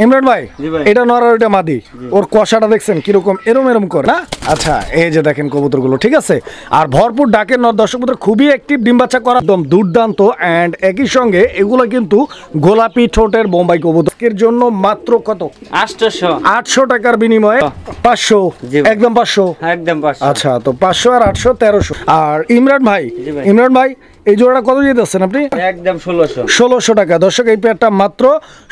ইমরান ভাই এটা নর আর এটা মাদি, ওর কষাটা দেখছেন কিরকম এরম এরম করে না? আচ্ছা এই যে দেখেন কবুতরগুলো, ঠিক আছে, আর ভরপুর ডাকের নর। দর্শক বন্ধুরা খুবই অ্যাক্টিভ, ডিম বাচ্চা করা একদম দুর্দান্ত। অ্যান্ড একই সঙ্গে এগুলো কিন্তু গোলাপি ঠোঁটের বোম্বাই কবুতরের জন্য মাত্র কত? 800 টাকার বিনিময়ে 500, একদম 500, একদম 500। আচ্ছা তো 500 আর 800 1300। আর ইমরান ভাই এই জোড়াটা কত দিয়ে দিচ্ছেন আপনি? একদম 1600 টাকা। দর্শক এই পেয়ারটা মাত্র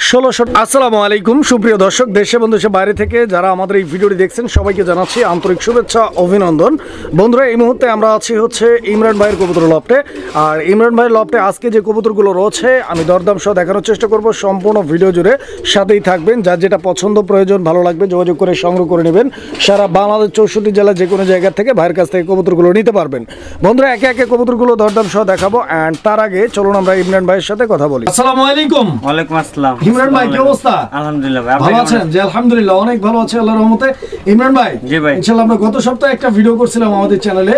1600। আসসালামু আলাইকুম সুপ্রিয় দর্শক, দেশে বন্ধু দেশে বাইরে থেকে যারা আমাদের এই ভিডিওটি দেখছেন সবাইকে জানাচ্ছি আন্তরিক শুভেচ্ছা অভিনন্দন। বন্ধুরা এই মুহূর্তে আমরা আছি হচ্ছে ইমরান ভাইয়ের কবুতর লফটে। আর ইমরান ভাইয়ের লফটে আজকে যে কবুতরগুলো রয়েছে আমি দরদাম সহ দেখানোর চেষ্টা করব, সম্পূর্ণ ভিডিও জুড়ে সাথেই থাকবেন। যার যেটা পছন্দ প্রয়োজন ভালো লাগবে যোগাযোগ করে সংগ্রহ করে নেবেন। সারা বাংলাদেশ 64 জেলা যে কোনো জায়গা থেকে ভাইয়ের কাছ থেকে কবুতরগুলো নিতে পারবেন। বন্ধুরা একে একে কবুতরগুলো দরদাম সহ দেখাবো। এন্ড তার আগে চলুন আমরা ইমরান ভাইয়ের সাথে কথা বলি। আসসালামু আলাইকুম। ওয়ালাইকুম আসসালাম। ইমরান ভাই কি অবস্থা? আলহামদুলিল্লাহ ভাই, ভালো আছেন? জি আলহামদুলিল্লাহ অনেক ভালো আছে আল্লাহর রহমতে। ইমরান ভাই জি ভাই, ইনশাআল্লাহ আমরা গত সপ্তাহে একটা ভিডিও করছিলাম আমাদের চ্যানেলে,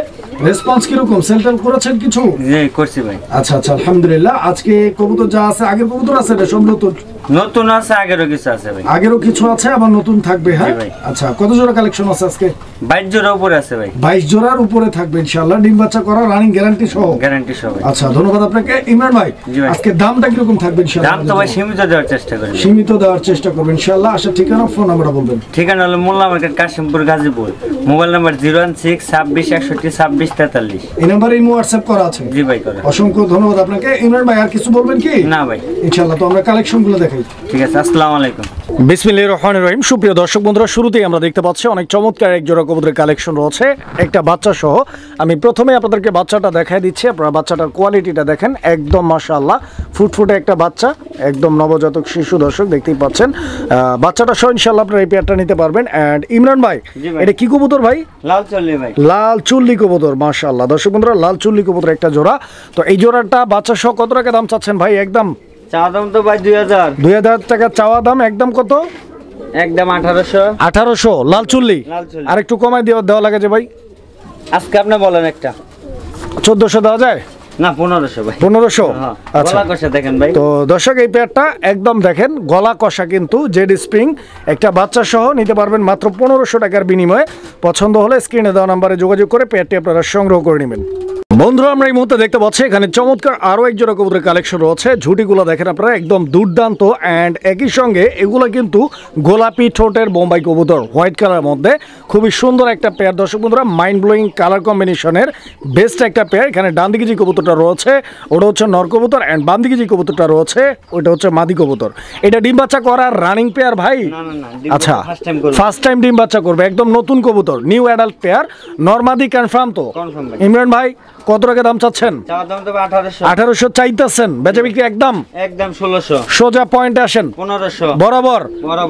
রেসপন্স কি রকম? সেলটেল করেছেন কিছু? জি করছি ভাই। আচ্ছা আচ্ছা আলহামদুলিল্লাহ। আজকে কবুতর যা আছে, আগের কবুতর আছে না সব নতুন? নতুন আছে, আগেরও কিছু আছে ভাই। আগেরও কিছু আছে আবার নতুন থাকবে। হ্যাঁ আচ্ছা, কত জোড়া কালেকশন আছে আজকে? 22 জোড়া উপরে আছে ভাই। 22 জোড়ার উপরে থাকবে ইনশাআল্লাহ, ডিম বাচ্চা করা রানিং গ্যারান্টি সহ। গ্যারান্টি সহ। আচ্ছা ধন্যবাদ আপনাকে ইমরান ভাই। আজকে দামটা কি রকম থাকবে ইনশাআল্লাহ? দাম তো ভাই সীমিত দেওয়ার চেষ্টা করব। সীমিত দেওয়ার চেষ্টা করবেন ইনশাআল্লাহ। আচ্ছা ঠিকানা ফোন নাম্বারটা বলবেন। ঠিকানা হলো Molla market, Kashimpur, Gazipur. Mobile number 016 26 61 26 43। এই নাম্বারে ইমো হোয়াটসঅ্যাপ করা আছে? জি ভাই করে। অসংখ্য ধন্যবাদ আপনাকে ইমরান ভাই। আর কিছু বলবেন কি? না ভাই ইনশাআল্লাহ। তো আমরা কালেকশনগুলো দেখাই। ঠিক আছে, আসসালামু আলাইকুম। বিসমিল্লাহির রহমানির রহিম। সুপ্রিয় দর্শক বন্ধুরা শুরুতেই আমরা দেখতে পাচ্ছি অনেক চমৎকার এক জোড়া কবুতরের কালেকশন রয়েছে, একটা বাচ্চা সহ। আমি প্রথমে আপনাদেরকে বাচ্চাটা দেখাই দিচ্ছি, আপনারা বাচ্চাটার কোয়ালিটিটা দেখেন, একদম মাশাআল্লাহ ফুটফুটে একটা বাচ্চা, একদম নবজাতক শিশু। দর্শক দেখতেই পাচ্ছেন বাচ্চাটা সহ ইনশাআল্লাহ আপনারা এই পেয়ারটা নিতে পারবেন। এন্ড ইমরান ভাই এটা কি কবুতর ভাই? লাল চুল্লি ভাই। লাল চুল্লি কবুতর মাশাআল্লাহ। দর্শক বন্ধুরা লাল চুল্লি কবুতর একটা জোড়া। তো এই জোড়াটা বাচ্চা সহ কত টাকা দাম চাচ্ছেন ভাই? একদম চাওয়া দাম তো ভাই 2000 টাকা চাওয়া দাম। একদম কত? একদম 1800। লাল চুল্লি আর একটু কমাই দেওয়া লাগে যে ভাই? আজকে আপনি বলেন একটা 1400 দেওয়া যায় না? 1500 ভাই। 1500। আচ্ছা গলা কষা দেখেন ভাই। তো দর্শক এই পেয়ারটা একদম দেখেন গলা কষা, কিন্তু জেড স্প্রিং একটা বাচ্চা সহ নিতে পারবেন মাত্র 1500 টাকার বিনিময়ে। পছন্দ হলে স্ক্রিনে দেওয়া নাম্বারে যোগাযোগ করে পেয়ারটি আপনারা সংগ্রহ করে নেবেন। বন্ধুরা আমরা এই মুহূর্তে দেখতে পাচ্ছি এখানে চমৎকার আরো এক জোড়া কবুতরের কালেকশন রয়েছে। ঝুটিগুলো দেখেন আপনারা একদম দুর্দান্ত। অ্যান্ড একই সঙ্গে এগুলো কিন্তু গোলাপি ঠোঁটের বোম্বাই কবুতর, হোয়াইট কালারের মধ্যে খুবই সুন্দর একটা পেয়ার। দর্শক বন্ধুরা মাইন্ড ব্লোয়িং কালার কম্বিনেশনের বেস্ট একটা পেয়ার। এখানে ডান দিকে যে কবুতরটা রয়েছে ওটা হচ্ছে নর কবুতর, অ্যান্ড বাম দিকে যে কবুতরটা রয়েছে ওটা হচ্ছে মাদি কবুতর। এটা ডিম বাচ্চা করার রানিং পেয়ার ভাই? আচ্ছা ফার্স্ট টাইম ডিম বাচ্চা করবে, একদম নতুন কবুতর, নিউ অ্যাডাল্ট পেয়ার। নরমাদি কনফার্ম তো? ইমরান ভাই কত টাকা দাম চাচ্ছেন? 1800 চাইতেছেন, বেচা বিক্রি একদম 1600। সোজা পয়েন্টে আসেন, 1500 বরাবর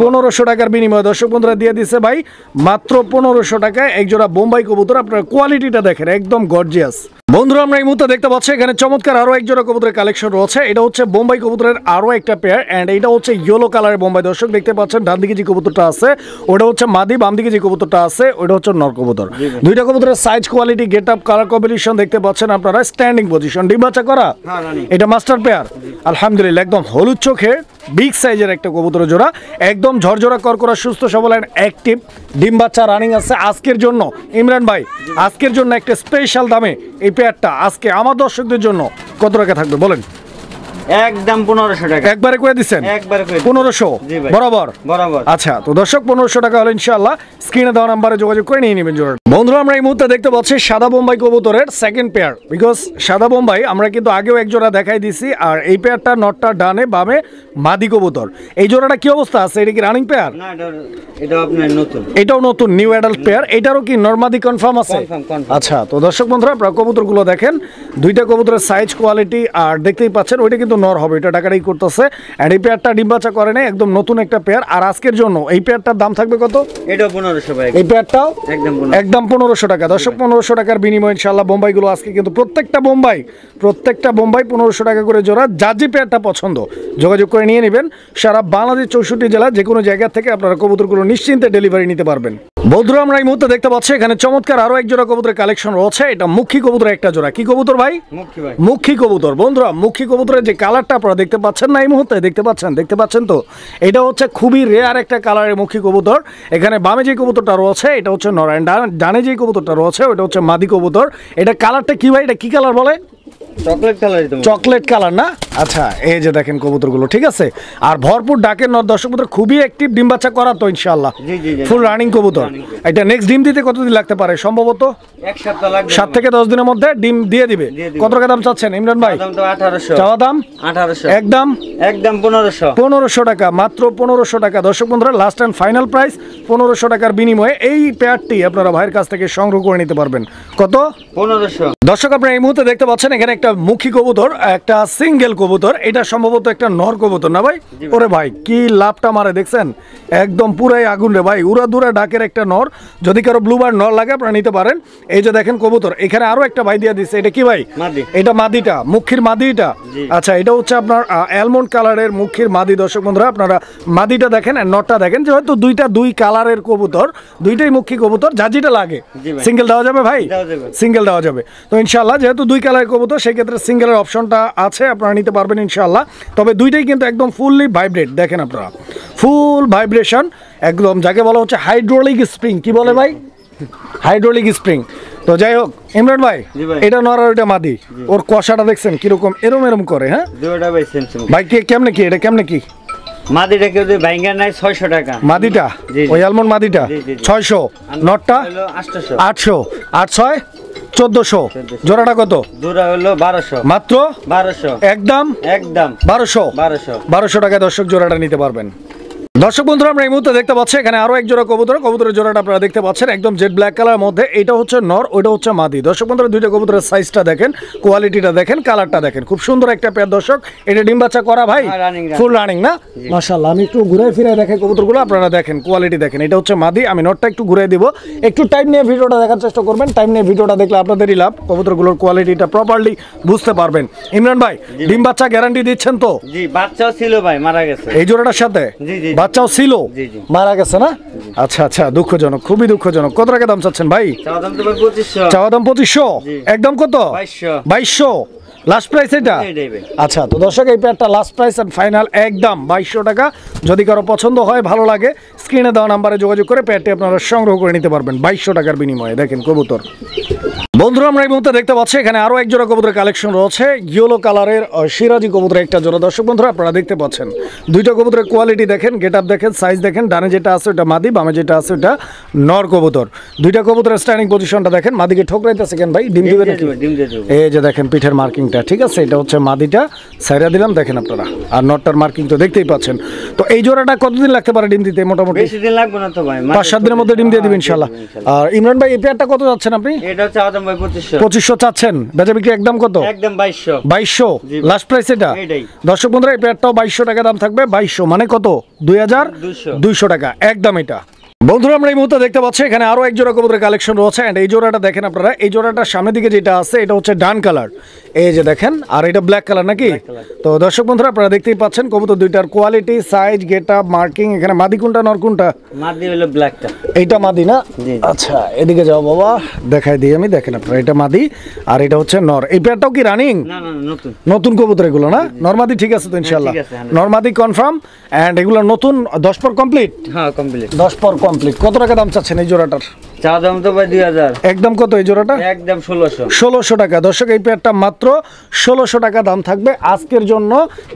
1500 টাকার বিনিময়ে দর্শক বন্ধুরা দিয়ে দিচ্ছে ভাই মাত্র 1500 টাকায় এক জোড়া বোম্বাই কবুতর। আপনারা কোয়ালিটিটা দেখেন একদম গর্জিয়াস। বন্ধুরা আমরা এই মুহূর্তে দেখতে পাচ্ছি এখানে চমৎকার আরো এক জোড়া কবুতরের কালেকশন রয়েছে। এটা হচ্ছে বোম্বাই কবুতরের আরো একটা পেয়ার। এন্ড এটা হচ্ছে ইয়েলো কালারের বোম্বাই। দর্শক দেখতে পাচ্ছেন ডান দিকে যে কবুতরটা আছে ওটা হচ্ছে মাদি, বাম দিকে যে কবুতরটা আছে ওটা হচ্ছে নর কবুতর। দুইটা কবুতরের size, quality, get up, colour combination দেখতে পাচ্ছেন আপনারা। স্ট্যান্ডিং পজিশন, ডিম বাচ্চা করা, এটা মাস্টার পেয়ার আলহামদুলিল্লাহ। একদম হলুদ চোখে বিগ সাইজের একটা কবুতরের জোড়া, একদম ঝরঝরা করকরা সুস্থ সবল এন্ড অ্যাক্টিভ। ডিম বাচ্চা রানিং আছে আজকের জন্য। ইমরান ভাই আজকের জন্য একটা স্পেশাল দামে এই পেয়ারটা আজকে আমার দর্শকদের জন্য কত টাকা থাকবে বলেন? একদম 1500 টাকা। একবারে করে দিচ্ছেন? একবারে করে 1500 বরাবর। আচ্ছা তো দর্শক 1500 টাকা হলে ইনশাআল্লাহ স্ক্রিনে দেওয়া নাম্বারে যোগাযোগ করে নিয়ে নেবেন জোড়া। বন্ধুরা আমরা এই মুহূর্তে দেখতে পাচ্ছি সাদা বোম্বাই কবুতরের সেকেন্ড পেয়ার। বিকজ সাদা বোম্বাই আমরা কিন্তু আগেও এক জোড়া দেখাই দিছি, আর এই পেয়ারটা নটটা ডানে বামে মাদি কবুতর। এই জোড়াটা কি অবস্থা আছে? এটা কি রানিং পেয়ার? না এটা আপনার নতুন। এটাও নতুন নিউ অ্যাডাল্ট পেয়ার। এটারও কি নরমাদি কনফার্ম আছে? আচ্ছা তো দর্শক বন্ধুরা আপনারা কবুতরগুলো দেখেন, দুইটা কবুতরের সাইজ, কোয়ালিটি আর দেখতেই পাচ্ছেন ওইটা কিন্তু নর হবে, এটা টাকাটাই করতেছে। এন্ড এই পেয়ারটা ডিম বাচ্চা করে না, একদম নতুন একটা পেয়ার। আর আজকের জন্য এই পেয়ারটার দাম থাকবে কত? এটা 1500 ভাই। এই পেয়ারটাও একদম 1500 টাকা। দর্শক 1500 টাকার বিনিময়ে ইনশাআল্লাহ বোম্বাইগুলো আজকে কিন্তু প্রত্যেকটা বোম্বাই 1500 টাকা করে জোড়া। যার যে পেয়ারটা পছন্দ যোগাযোগ করে নিয়ে নেবেন। সারা বাংলাদেশ 64 জেলা যে কোনো জায়গা থেকে আপনারা কবুতরগুলো নিশ্চিন্তে ডেলিভারি নিতে পারবেন। বন্ধুরা আমরা এই মুহূর্তে দেখতে পাচ্ছি এখানে চমৎকার আরো এক জোড়া কবুতরের কালেকশন রয়েছে। এটা মুখী কবুতরের একটা জোড়া। কি কবুতর ভাই? মুখী ভাই। মুখী কবুতর। বন্ধুরা মুখী কবুতরের যে কালারটা আপনারা দেখতে পাচ্ছেন না এই মুহূর্তে, দেখতে পাচ্ছেন তো, এটা হচ্ছে খুবই রেয়ার একটা কালারের মুখী কবুতর। এখানে বামে যে কবুতরটা রয়েছে এটা হচ্ছে নর, ডানে যে কবুতরটা রয়েছে ওটা হচ্ছে মাদি কবুতর। এটা কালারটা কি ভাই? এটা কি কালার বলে? Chocolate colour. চকলেট কালার না? আচ্ছা, এই যে দেখেন কবুতরগুলো, ঠিক আছে। আর ভরপুর ডাকের নর, দর্শক বন্ধুরা খুবই অ্যাক্টিভ, ডিম বাচ্চা করা তো ইনশাআল্লাহ। ফুল রানিং কবুতর। এটা নেক্সট ডিম দিতে কতদিন লাগতে পারে? সম্ভবত 1 সপ্তাহ লাগবে। 7 থেকে 10 দিনের মধ্যে ডিম দিয়ে দিবে। কত টাকা দাম চাচ্ছেন ইমরান ভাই? দাম তো 1800। চাওয়া দাম 1800। একদম 1500। 1500 টাকা, মাত্র 1500 টাকা। দর্শক বন্ধুরা লাস্ট এন্ড ফাইনাল প্রাইস 1500 টাকার বিনিময়ে এই পেয়ারটি আপনারা ভাইয়ের কাছ থেকে সংগ্রহ করে নিতে পারবেন। কত? 1500। দর্শক আপনারা এই মুহূর্তে দেখতে পাচ্ছেন এখানে একটা মুখী কবুতর, একটা সিঙ্গেল কবুতর। এটা সম্ভবত একটা নর কবুতর না ভাই? ওরে ভাই কি লাভটা মারে দেখছেন, একদম পুরাই আগুন রে ভাই, উড়া দুরা ডাকের একটা নর। যদি কারো ব্লুবার নর লাগে আপনারা নিতে পারেন। এই যে দেখেন কবুতর, এখানে আরো একটা ভাই দিয়ে দিচ্ছে। এটা কি ভাই? মাদি। এটা মাদিটা, মুখীর মাদিটা। আচ্ছা, এটা হচ্ছে আপনার অ্যালমন্ড কালারের মুখীর মাদি। দর্শক বন্ধুরা আপনারা মাদিটা দেখেন আর নরটা দেখেন, যেহেতু দুই কালারের কবুতর, দুইটাই মুখী কবুতর, যা যেটা লাগে সিঙ্গেল দেওয়া যাবে ভাই, সিঙ্গেল দেওয়া যাবে। তো ইনশাআল্লাহ যেহেতু দুই কালারের কবুতর সেই ক্ষেত্রে সিঙ্গেলের অপশনটা আছে, আপনারা নিতে পারবেন ইনশাআল্লাহ। তবে দুইটাই কিন্তু একদম ফুললি ভাইব্রেট, দেখেন আপনারা ফুল ভাইব্রেশন একদম, যাকে বলা হচ্ছে হাইড্রোলিক স্প্রিং। কি বলে ভাই? Hydraulic spring. তো যাই হোক ইমরান ভাই, এটা নর আর এটা মাদি, ওর কষাটা দেখছেন কিরকম এরম করে? হ্যাঁ দুটোটা ভাই সেম সেম ভাই। কেমনে কি এটা, কেমনে কি? মাদিটা কেউ যদি ভাঙ্গা নাই 600 টাকা মাদিটা, ওই অ্যালমন্ড মাদিটা 600, নটটা 800। 800, 800 1400। জোড়াটা কত? জোড়া হলো 1200। মাত্র 1200 একদম 1200 1200 টাকায় দর্শক জোড়াটা নিতে পারবেন। দর্শক বন্ধুরা আমরা এই মুহূর্তে দেখতে পাচ্ছি এখানে আরো এক জোড়া কবুতর। কবুতরের জোড়াটা আপনারা দেখতে পাচ্ছেন একদম জেড ব্ল্যাক কালার মধ্যে। এটা হচ্ছে নর, ওইটা হচ্ছে মাদি। দর্শক বন্ধুরা দুইটা কবুতরের সাইজটা দেখেন, কোয়ালিটিটা দেখেন, কালারটা দেখেন, খুব সুন্দর একটা পেয়ার দর্শক। এটা ডিম বাচ্চা করা ভাই, ফুল রানিং না? মাশাআল্লাহ। আমি একটু ঘুরে ফিরে দেখাই কবুতরগুলো, আপনারা দেখেন কোয়ালিটি দেখেন। এটা হচ্ছে মাদি। আমি নটটা একটু ঘুরে দিব, একটু টাইম নিয়ে ভিডিওটা দেখার চেষ্টা করবেন। টাইম নিয়ে ভিডিওটা দেখলে আপনাদেরই লাভ, কবুতরগুলোর কোয়ালিটিটা প্রপারলি বুঝতে পারবেন। ইমরান ভাই ডিম বাচ্চা গ্যারান্টি দিচ্ছেন তো? জি, বাচ্চাও ছিল ভাই, মারা গেছে এই জোড়াটার সাথে? বাচ্চাও ছিল, মারা গেছে না? আচ্ছা আচ্ছা, দুঃখজনক, খুবই দুঃখজনক। কত টাকা দাম চাচ্ছেন ভাই? চাওয়া দাম তো ভাই 2500। চাওয়া দাম 2500, একদম কত? 2200 লাস্ট প্রাইস এটা? আচ্ছা, তো দর্শক এই পেয়ারটা লাস্ট প্রাইস এন্ড ফাইনাল একদম 2200 টাকা। যদি কারো পছন্দ হয়, ভালো লাগে, স্ক্রিনে দেওয়া নাম্বারে যোগাযোগ করে পেয়ারটি আপনারা সংগ্রহ করে নিতে পারবেন 2200 টাকার বিনিময়ে। দেখেন কবুতর। বন্ধুরা আমরা এই মুহূর্তে দেখতে পাচ্ছি এখানে আরো এক জোড়া কবুতরের কালেকশন রয়েছে। ইয়েলো কালারের সিরাজি কবুতরের একটা জোড়া। দর্শক বন্ধুরা আপনারা দেখতে পাচ্ছেন দুইটা কবুতরের কোয়ালিটি দেখেন, গেট আপ দেখেন, সাইজ দেখেন। ডানে যেটা আছে ওটা মাদি, বামে যেটা আছে ওটা নর কবুতর। দুইটা কবুতরের স্ট্যান্ডিং পজিশনটা দেখেন। মাদিকে ঠোকরাইতেছে কেন ভাই? ডিম দিবে নাকি? এই যে দেখেন পিঠের মার্কিংটা, ঠিক আছে? এটা হচ্ছে মাদিটা, সাইরা দিলাম, দেখেন আপনারা। আর নটটার মার্কিং তো দেখতেই পাচ্ছেন। তো এই জোড়াটা কতদিন লাগতে পারে ডিম দিতে? মোটামুটি বেশি দিন লাগবে না তো ভাই, 5-7 দিনের মধ্যে ডিম দিয়ে দিবেন ইনশাআল্লাহ। আর ইমরান ভাই এই পেয়ারটা কত যাচ্ছেন আপনি? এটা চাওয়া দাম ভাই 2500। 2500 চাচ্ছেন, বেচা বিক্রি একদম কত? একদম 2200। 2200 লাস্ট প্রাইস এটা? দর্শক বন্ধুরা এই পেয়ারটাও 2200 টাকা দাম থাকবে। 2200 মানে কত? 2200 টাকা একদম। এটা বন্ধুরা আমরা এই মুহূর্তে দেখতে পাচ্ছি এখানে আরো এক জোড়া কবুতরের কালেকশন রয়েছে। এন্ড এই জোড়াটা দেখেন আপনারা, এই জোড়াটার সামনের দিকে যেটা আছে এটা হচ্ছে ডান কালার, এই যে দেখেন। আর এটা ব্ল্যাক কালার নাকি? তো দর্শক বন্ধুরা আপনারা দেখতেই পাচ্ছেন কবুতর দুইটার quality, size, get up, marking. এখানে মাদি কোনটা নর কোনটা? মাদি হলো ব্ল্যাকটা। এইটা মাদি না? আচ্ছা, এদিকে যাও বাবা, দেখাই দিই আমি। দেখেন আপনারা এটা মাদি আর এটা হচ্ছে নর। এই পেয়ারটাও কি রানিং? না না, নতুন নতুন কবুতর এগুলো না? নরমাদি ঠিক আছে তো ইনশাআল্লাহ? নরমাদি কনফার্ম। এন্ড এগুলো নতুন 10 পর কমপ্লিট? হ্যাঁ কমপ্লিট। 10 পর কমপ্লিট। কত টাকা দাম চাচ্ছেন এই জোড়াটার? চাওয়া দাম তো ভাই 2000। একদম কত এই জোড়াটা? একদম 1600। 1600 টাকা। দর্শক এই পেয়ারটা মাত্র 1600 টাকা দাম থাকবে আজকের জন্য।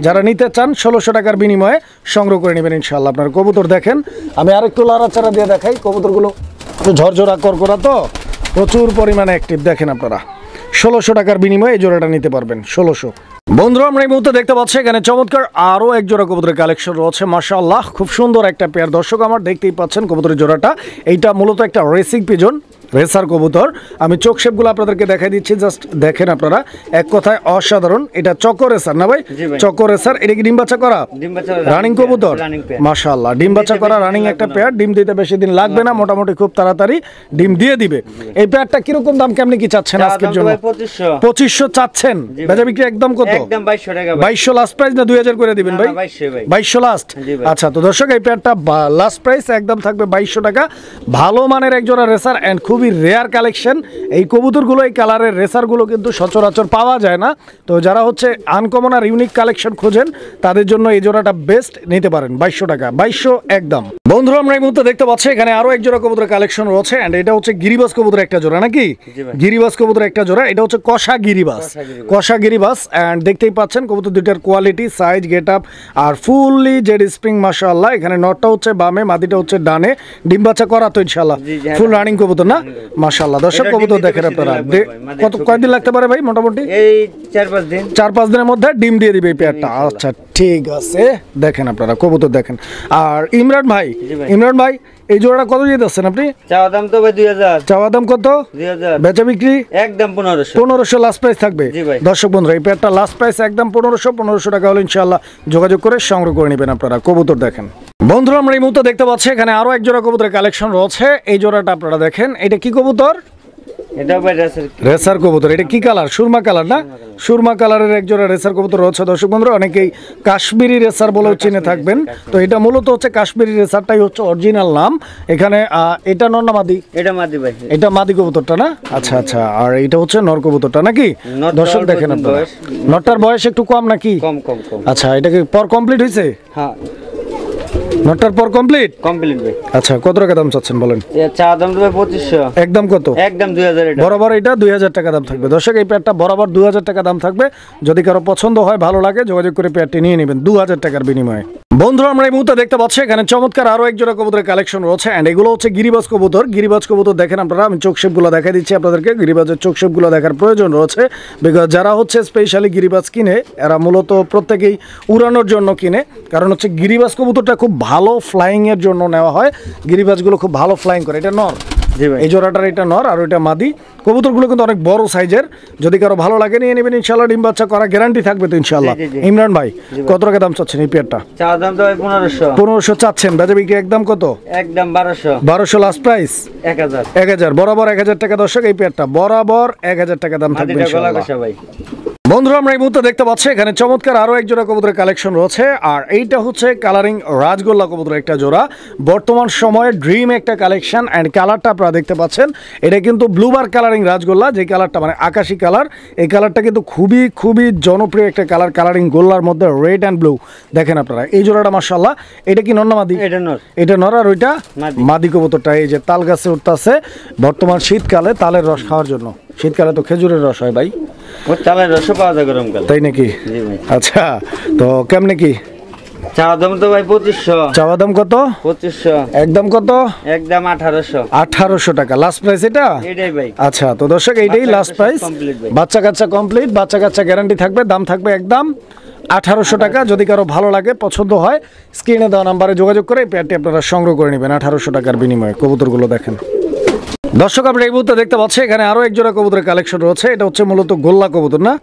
যারা নিতে চান 1600 টাকার বিনিময়ে সংগ্রহ করে নেবেন ইনশাআল্লাহ। আপনার কবুতর দেখেন, আমি আরেকটু লাড়াচাড়া দিয়ে দেখাই। কবুতরগুলো একটু ঝরঝরা করকরা তো, প্রচুর পরিমাণে অ্যাক্টিভ। দেখেন আপনারা 1600 টাকার বিনিময়ে এই জোড়াটা নিতে পারবেন। 1600। বন্ধুরা আমরা এই মুহূর্তে দেখতে পাচ্ছি এখানে চমৎকার আরো এক জোড়া কবুতরের কালেকশন রয়েছে। মাশাআল্লাহ খুব সুন্দর একটা পেয়ার। দর্শক আমার দেখতেই পাচ্ছেন কবুতরের জোড়াটা। এইটা মূলত একটা রেসিং পিজন, রেসার কবুতর। আমি চোখ শেপগুলো আপনাদেরকে দেখাই দিচ্ছি, জাস্ট দেখেন আপনারা, এক কথায় অসাধারণ। এটা চকো রেসার না ভাই? Choco racer. এটা কি ডিম বাচ্চা করা রানিং কবুতর? মাশাআল্লাহ, ডিম বাচ্চা করা রানিং একটা পেয়ার। ডিম দিতে বেশি দিন লাগবে না, মোটামুটি খুব তাড়াতাড়ি ডিম দিয়ে দিবে। এই পেয়ারটা কিরকম দাম, কেমনি কি চাচ্ছেন আজকের জন্য? 2500 চাচ্ছেন, বেচা বিক্রি একদম কত? একদম 2200 টাকা। 2200 লাস্ট প্রাইস না 2000 করে দিবেন ভাই? 2200 লাস্ট। আচ্ছা, তো দর্শক এই পেয়ারটা লাস্ট প্রাইস একদম থাকবে 2200 টাকা। ভালো মানের এক জোড়া রেসার এন্ড খুবই রেয়ার কালেকশন। এই কবুতরগুলো, এই কালারের রেসারগুলো কিন্তু সচরাচর পাওয়া যায় না। তো যারা হচ্ছে আনকমন আর ইউনিক কালেকশন খোঁজেন তাদের জন্য এই জোড়াটা বেস্ট, নিতে পারেন 2200 টাকা। 2200 একদম। বন্ধুরা, আমরা এই মুহূর্তে দেখতে পাচ্ছি এখানে আরো এক জোড়া কবুতরের কালেকশন রয়েছে এন্ড এটা হচ্ছে গিরিবাস কবুতরের একটা জোড়া নাকি? গিরিবাস কবুতরের একটা জোড়া। এটা হচ্ছে কষা গিরিবাস। কষা গিরিবাস এন্ড দেখতেই পাচ্ছেন কবুতর দুইটার কোয়ালিটি, সাইজ, গেট আপ আর ফুললি জেড স্প্রিং মাশাআল্লাহ। এখানে নটটা হচ্ছে বামে, মাদিটা হচ্ছে ডানে। ডিম বাচ্চা করা তো ইনশাআল্লাহ, ফুল রানিং কবুতর না? মাশাআল্লাহ। দর্শক কবুতর দেখেন আপনারা, কত কয়দিন লাগতে পারে ভাই মোটামুটি? এই 4-5 দিন। 4-5 দিনের মধ্যে ডিম দিয়ে দিবে এই পেয়ারটা। আচ্ছা ঠিক আছে, দেখেন আপনারা কবুতর দেখেন। আর ইমরান ভাই, ইমরান ভাই এই জোড়াটা কত দিয়ে দিচ্ছেন আপনি? চাওয়া দাম তো ভাই 2000। চাওয়া দাম কত? 2000। বেচা বিক্রি একদম 1500। 1500 লাস্ট প্রাইস থাকবে। দর্শক বন্ধুরা, এই পেয়ারটা লাস্ট প্রাইস একদম 1500 টাকা হলে ইনশাআল্লাহ যোগাযোগ করে সংগ্রহ করে নেবেন আপনারা। কবুতর দেখেন বন্ধুরা, আমরা এই মুহূর্তে দেখতে পাচ্ছি এখানে আরো এক জোড়া কবুতরের কালেকশন রয়েছে। এই জোড়াটা আপনারা দেখেন, এটা কি কবুতর? এটা ভাই রেসার কবুতর। এটা কি কালার? সুরমা কালার না? সুরমা কালারের এক জোড়া রেসার কবুতর রয়েছে। দর্শক বন্ধুরা, অনেকেই কাশ্মীরি রেসার বলেও চিনে থাকবেন। তো এটা মূলত হচ্ছে কাশ্মীরি রেসারটাই হচ্ছে অরিজিনাল নাম। এখানে এটা নর না মাদি? এটা মাদি ভাই। এটা মাদি কবুতরটা না? আচ্ছা আচ্ছা। আর এটা হচ্ছে নর কবুতরটা নাকি? দর্শক দেখেন আপনারা, নরটার বয়স একটু কম নাকি? কম। আচ্ছা, এটা কি পর কমপ্লিট হয়েছে? হ্যাঁ, নটটার পর কমপ্লিট ভাই। আচ্ছা, কত টাকা দাম চাচ্ছেন বলেন? চা দাম তো ভাই 2500। একদম কত? একদম 2000। এটা বরাবর এটা 2000 টাকা দাম থাকবে। দর্শক, এই পেয়ারটা বরাবর 2000 টাকা দাম থাকবে। যদি কারো পছন্দ হয়, ভালো লাগে, যোগাযোগ করে পেয়ারটি নিয়ে নেবেন 2000 টাকার বিনিময়ে। বন্ধুরা, আমরা এই মুহূর্তে দেখতে পাচ্ছি এখানে চমৎকার আরো এক জোড়া কবুতরের কালেকশন রয়েছে এন্ড এগুলো হচ্ছে গিরিবাজ কবুতর। গিরিবাজ কবুতর দেখেন আপনারা, আমি চোখ শেপগুলো দেখাই দিচ্ছি আপনাদেরকে। গিরিবাজের চোখ শেপগুলো দেখার প্রয়োজন রয়েছে, বিকজ যারা হচ্ছে স্পেশালি গিরিবাজ কিনে এরা মূলত প্রত্যেকেই উড়ানোর জন্য কিনে। কারণ হচ্ছে গিরিবাজ কবুতরটা খুব ভালো ফ্লাইং এর জন্য নেওয়া হয়। গিরিবাজগুলো খুব ভালো ফ্লাইং করে। এটা নর, এই জোড়াটার এটা নর আর ওইটা মাদি। কবুতরগুলো কিন্তু অনেক বড় সাইজের। যদি কারো ভালো লাগে নিয়ে নেবেন ইনশাআল্লাহ। ডিম বাচ্চা করা গ্যারান্টি থাকবে তো ইনশাআল্লাহ। ইমরান ভাই, কত টাকা দাম চাচ্ছেন এই পেয়ারটা? চা দাম তো ভাই 1500। 1500 চাচ্ছেন, বেচা বিক্রি একদম কত? একদম 1200। 1200 লাস্ট প্রাইস? 1000। 1000 বরাবর 1000 টাকা। দর্শক, এই পেয়ারটা বরাবর 1000 টাকা দাম থাকবে ইনশাআল্লাহ। বন্ধুরা, আমরা এই মুহূর্তে দেখতে পাচ্ছি এখানে চমৎকার আরো এক জোড়া কবুতরের কালেকশন রয়েছে আর এইটা হচ্ছে কালারিং রাজগোল্লা কবুতরের একটা জোড়া। বর্তমান সময়ে ড্রিম একটা কালেকশন এন্ড কালারটা আপনারা দেখতে পাচ্ছেন, এটা কিন্তু ব্লুবার কালারিং রাজগোল্লা, যে কালারটা মানে আকাশি কালার। এই কালারটা কিন্তু খুবই খুবই জনপ্রিয় একটা কালার। কালারিং গোল্লার মধ্যে রেড অ্যান্ড ব্লু দেখেন আপনারা। এই জোড়াটা মাশাআল্লাহ। এটা কি নর না মাদি? এটা নর। এটা নর আর ওইটা মাদি কবুতরটা। এই যে তাল গাছে উঠতেছে বর্তমান শীতকালে, তালের রস খাওয়ার জন্য। শীতকালে তো খেজুরের রস হয় ভাই, ও তালের রস পাওয়া যায় গরমকালে, তাই নাকি? জি ভাই। আচ্ছা, তো কেমনে কি চাওয়া দাম তো ভাই 2500। চাওয়া দাম কত? 2500। একদম কত? একদম 1800। 1800 টাকা লাস্ট প্রাইস এটা? এটাই ভাই। আচ্ছা, তো দর্শক এইটাই লাস্ট প্রাইস। বাচ্চা কাচ্চা কমপ্লিট, বাচ্চা কাচ্চা গ্যারান্টি থাকবে। দাম থাকবে একদম 1800 টাকা। যদি কারো ভালো লাগে, পছন্দ হয়, স্ক্রিনে দেওয়া নাম্বারে যোগাযোগ করে এই পেয়ারটি আপনারা সংগ্রহ করে নেবেন 1800 টাকার বিনিময়ে। কবুতরগুলো দেখেন দর্শক, আমরা এই মুহূর্তে দেখতে পাচ্ছি এখানে আরো এক জোড়া কবুতরের কালেকশন রয়েছে। এটা হচ্ছে মূলত গোল্লা কবুতর না?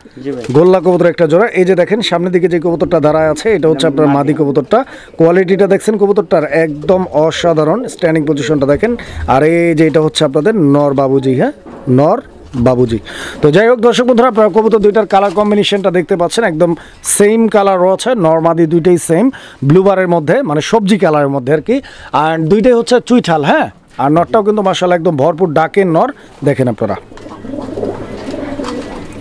গোল্লা কবুতর একটা জোড়া। এই যে দেখেন সামনের দিকে যে কবুতরটা দাঁড়ায় আছে, এটা হচ্ছে আপনার মাদি কবুতরটা। কোয়ালিটিটা দেখছেন কবুতরটার একদম অসাধারণ। স্ট্যান্ডিং পজিশনটা দেখেন। আর এই যে এটা হচ্ছে আপনাদের নর বাবুজি। হ্যাঁ, নর বাবুজি। তো যাই হোক দর্শক বন্ধুরা, আপনারা কবুতর দুইটার কালার কম্বিনেশনটা দেখতে পাচ্ছেন, একদম সেম কালার রয়েছে। নরমাদি দুইটাই সেম ব্লুবারের মধ্যে, মানে সবজি কালারের মধ্যে আর কি। আর দুইটাই হচ্ছে চুইঠাল। হ্যাঁ, আর নরটাও কিন্তু মাশাআল্লাহ একদম ভরপুর ডাকের নর দেখেন আপনারা।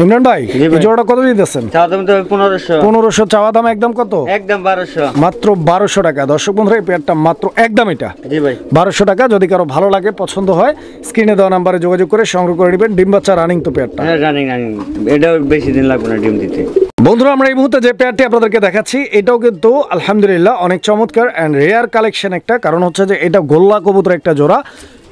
ইমরান ভাই, এই জোড়াটা কত দিতেছেন? চাওয়া দাম তো 1500। 1500 চাওয়া দাম, একদম কত? একদম 1200। মাত্র 1200 টাকা। দর্শক বন্ধুরা, এই পেয়ারটা মাত্র একদম এটা। জি ভাই, 1200 টাকা। যদি কারো ভালো লাগে, পছন্দ হয়, স্ক্রিনে দেওয়া নাম্বারে যোগাযোগ করে সংগ্রহ করে নেবেন। ডিম বাচ্চা রানিং তো পেয়ারটা? হ্যাঁ, রানিং। এটাও বেশি দিন লাগবে না ডিম দিতে। বন্ধুরা, আমরা এই মুহূর্তে যে পেয়ারটি আপনাদেরকে দেখাচ্ছি, এটাও কিন্তু আলহামদুলিল্লাহ অনেক চমৎকার অ্যান্ড রেয়ার কালেকশন একটা। কারণ হচ্ছে যে এটা গোল্লা কবুতর একটা জোড়া।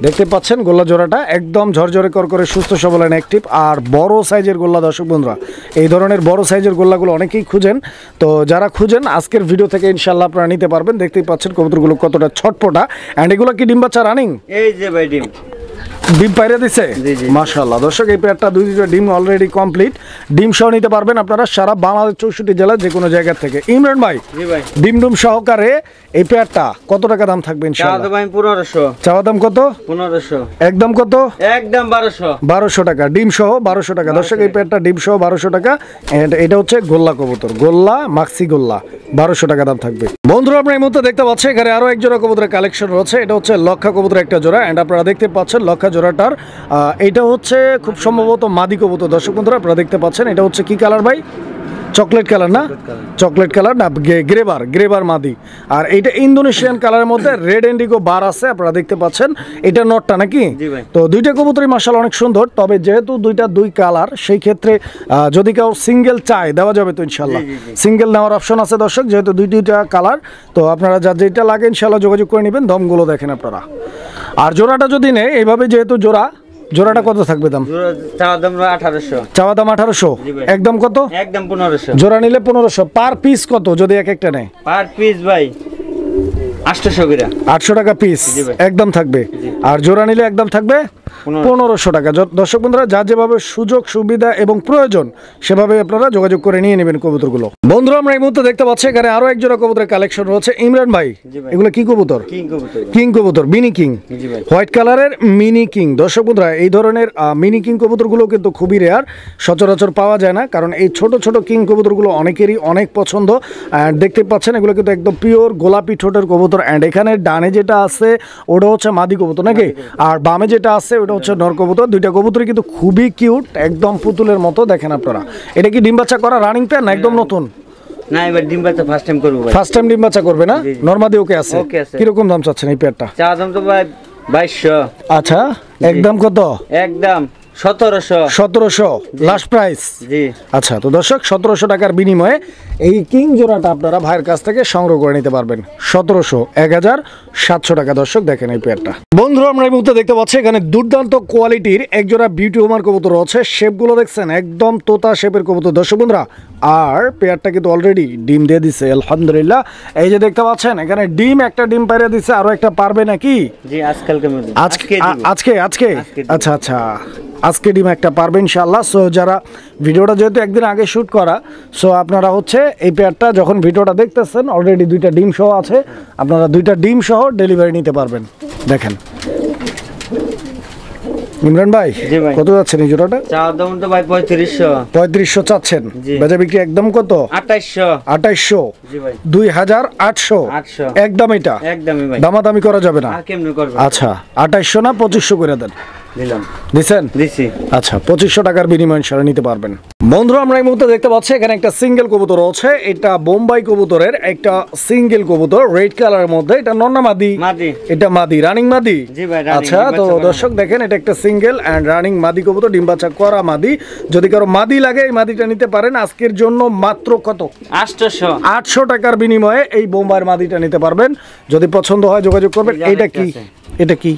দেখতে পাচ্ছেন গোল্লা জোড়াটা একদম ঝরঝরে করে সুস্থ সবল অ্যান্ড অ্যাক্টিভ আর বড় সাইজের গোল্লা। দর্শক বন্ধুরা, এই ধরনের বড় সাইজের গোল্লাগুলো অনেকেই খুঁজেন। তো যারা খুঁজেন, আজকের ভিডিও থেকে ইনশাল্লাহ আপনারা নিতে পারবেন। দেখতেই পাচ্ছেন কবুতরগুলো কতটা ছটপটা। অ্যান্ড এগুলো কি ডিম বাচ্চা রানিং? এই যে ভাই ডিম। ডিম পাইরে দিছে জি, জি। মাশাআল্লাহ। দর্শক এই পেয়ারটা দুইটা ডিম অলরেডি কমপ্লিট, ডিম সহ নিতে পারবেন আপনারা সারা বাংলাদেশ 64 জেলা যে কোনো জায়গা থেকে। ইমরান ভাই জি ভাই, ডিম ডুম সহকারে এই পেয়ারটা কত টাকা দাম থাকবে চাওয়া ইনশাআল্লাহ? দাম 1500, চাওয়া দাম কত? 1500, একদম কত? একদম 1200। 1200 টাকা ডিম সহ 1200 টাকা। দর্শক এই পেয়ারটা ডিম সহ 1200 টাকা। এন্ড এটা হচ্ছে গোল্লা কবুতর, গোল্লা মাক্সি গোল্লা, 1200 টাকা দাম থাকবে। বন্ধুরা আপনারা এই মুহূর্তে দেখতে পাচ্ছেন এখানে আরো এক জোড়া কবুতরের কালেকশন রয়েছে। এটা হচ্ছে লক্ষা কবুতরের একটা জোড়া, এন্ড আপনারা দেখতে পাচ্ছেন লক্ষা জোড়াটার এটা হচ্ছে খুব সম্ভবত মাদি কবুতর। দর্শক বন্ধুরা আপনারা দেখতে পাচ্ছেন এটা হচ্ছে কি কালার ভাই? চকলেট কালার না? চকলেট কালার না, গ্রেবার মাদি। আর এইটা ইন্দোনেশিয়ান কালারের মধ্যে রেড ইন্ডিগো বার আছে, আপনারা দেখতে পাচ্ছেন। এটা নটটা নাকি? জি ভাই। তো দুইটা কবুতরই মাশাআল্লাহ অনেক সুন্দর, তবে যেহেতু দুই কালার সেই ক্ষেত্রে যদি কেউ সিঙ্গেল চায় দেওয়া যাবে তো ইনশাআল্লাহ। জি, জি। সিঙ্গেল নেওয়ার অপশন আছে দর্শক, যেহেতু দুইটা কালার। তো আপনারা যা যেটা লাগে ইনশাআল্লাহ যোগাযোগ করে নেবেন। দমগুলো দেখেন আপনারা। আর জোড়াটা যদি নেয় এইভাবে, যেহেতু জোড়াটা কত থাকবে দাম? চাওয়া দাম 1800, চাওয়া দাম 1800, জি ভাই। একদম কত? একদম 1500। জোড়া নিলে 1500। পার পিস কত যদি এক একটা নেয়? পার পিস ভাই 800 করে। 800 টাকা পিস জি ভাই। একদম থাকবে। জি। আর জোড়া নিলে একদম থাকবে 1500 টাকা। দর্শক বন্ধুরা যার যেভাবে সুযোগ সুবিধা এবং প্রয়োজন সেভাবে আপনারা যোগাযোগ করে নিয়ে নেবেন কবুতরগুলো। বন্ধুরা আমরা এই মুহূর্তে দেখতে পাচ্ছি এখানে আরো এক জোড়া কবুতরের কালেকশন রয়েছে। ইমরান ভাই জি ভাই। এগুলো কি কবুতর? কিং কবুতর। কিং কবুতর, মিনি কিং, জি ভাই। হোয়াইট কালারের মিনি কিং। দর্শক বন্ধুরা এই ধরনের মিনি কিং কবুতরগুলো কিন্তু খুবই রেয়ার, সচরাচর পাওয়া যায় না, কারণ এই ছোট ছোট কিং কবুতরগুলো অনেকেরই অনেক পছন্দ। অ্যান্ড দেখতে পাচ্ছেন এগুলো কিন্তু একদম পিওর গোলাপি ঠোঁটের কবুতর। অ্যান্ড এখানে ডানে যেটা আছে ওটা হচ্ছে মাদি কবুতর নাকি, আর বামে যেটা আছে ওটা হচ্ছে নর কবুতর। দুইটা কবুতরই কিন্তু খুবই কিউট, একদম পুতুলের মতো। দেখেন আপনারা এটা কি ডিম বাচ্চা করা রানিং পেয়ার না একদম নতুন? না, এবার ডিম বাচ্চা ফার্স্ট টাইম করব ভাই। ফার্স্ট টাইম ডিম বাচ্চা করবে না? জি, জি। নরমাদি ওকে আছে? ওকে আছে। কিরকম দাম চাচ্ছেন এই পেয়ারটা? চাওয়া দাম তো ভাই 2200। আচ্ছা, একদম কত? একদম 1700। 1700 লাস্ট প্রাইস। জি। আচ্ছা, তো দর্শক 1700 টাকার বিনিময়ে এই কিং জোড়াটা আপনারা ভাইয়ের কাছ থেকে সংগ্রহ করে নিতে পারবেন। 1700, 1700 টাকা। দর্শক দেখেন এই পেয়ারটা। বন্ধুরা আমরা এই মুহূর্তে দেখতে পাচ্ছি এখানে দুর্দান্ত কোয়ালিটির এক জোড়া বিউটি ওমার কবুতর আছে। শেপগুলো দেখছেন একদম তোতা শেপের কবুতর দর্শক বন্ধুরা। আর পেয়ারটা কিন্তু অলরেডি ডিম দিয়ে দিছে আলহামদুলিল্লাহ। এই যে দেখতে পাচ্ছেন এখানে একটা ডিম পাইরে দিছে, আরো একটা পারবে নাকি? জি, আজকালকে মধ্যে আজকে দিব। আচ্ছা আচ্ছা, আজকে ডিম একটা পারবে ইনশাআল্লাহ। সো যারা ভিডিওটা যেহেতু একদিন আগে শ্যুট করা, সো আপনারা হচ্ছে এই পেয়ারটা যখন ভিডিওটা দেখতেছেন অলরেডি দুইটা ডিম সহ আছে, আপনারা দুইটা ডিম সহ ডেলিভারি নিতে পারবেন। দেখেন ইমরান ভাই জি ভাই। কত যাচ্ছেন এই জোড়াটা? চাওয়া দাম তো ভাই 3500। 3500 চাচ্ছেন, জি। বেচা বিক্রি একদম কত? 2800। 2800, জি ভাই। 2800 800। একদম। এটা একদমই ভাই। দামাদামি করা যাবে না? আর কেমনে করবে? আচ্ছা, 2800 না 2500 করে দেন। দিলাম। দিছেন? দিছি। আচ্ছা, 2500 টাকার বিনিময়ে ইনশাআল্লাহ নিতে পারবেন। বন্ধুরা আমরা এই মুহূর্তে দেখতে পাচ্ছি এখানে একটা সিঙ্গেল কবুতর আছে। এটা বোম্বাই কবুতরের একটা সিঙ্গেল কবুতর, রেড কালারের মধ্যে। এটা নন্না মাদি? মাদি। এটা মাদি, রানিং মাদি? জি ভাই, running, আচ্ছা, ডিম তো বাচ্চা করা দর্শক দেখেন এটা একটা সিঙ্গেল এন্ড রানিং মাদি কবুতর, ডিম বাচ্চা করা মাদি। যদি কারো মাদি লাগে এই মাদিটা নিতে পারেন। আজকের জন্য মাত্র কত? 800। 800 টাকার বিনিময়ে এই বোম্বাইয়ের মাদিটা নিতে পারবেন। যদি পছন্দ হয় যোগাযোগ করবেন। এই যে এটা কি? আরেকটা এটা কি?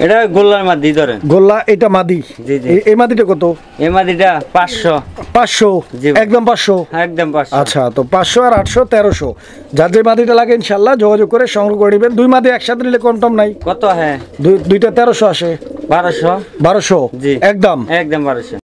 এটা গোল্লার মাদি ধরেন। গোল্লা, এটা মাদি। জি, জি। এই মাদিটা কত? এই মাদিটা 500। 500, জি ভাই। একদম 500। একদম 500। আচ্ছা, তো 500 আর 800 1300। যার যে মাদিটা লাগে ইনশাআল্লাহ যোগাযোগ করে সংগ্রহ করে নেবেন। দুই মাদি একসাথে নিলে কম টম নাই? কত? হ্যাঁ, দুইটা 1300 আসে। 1200। 1200 জি। একদম। একদম 1200।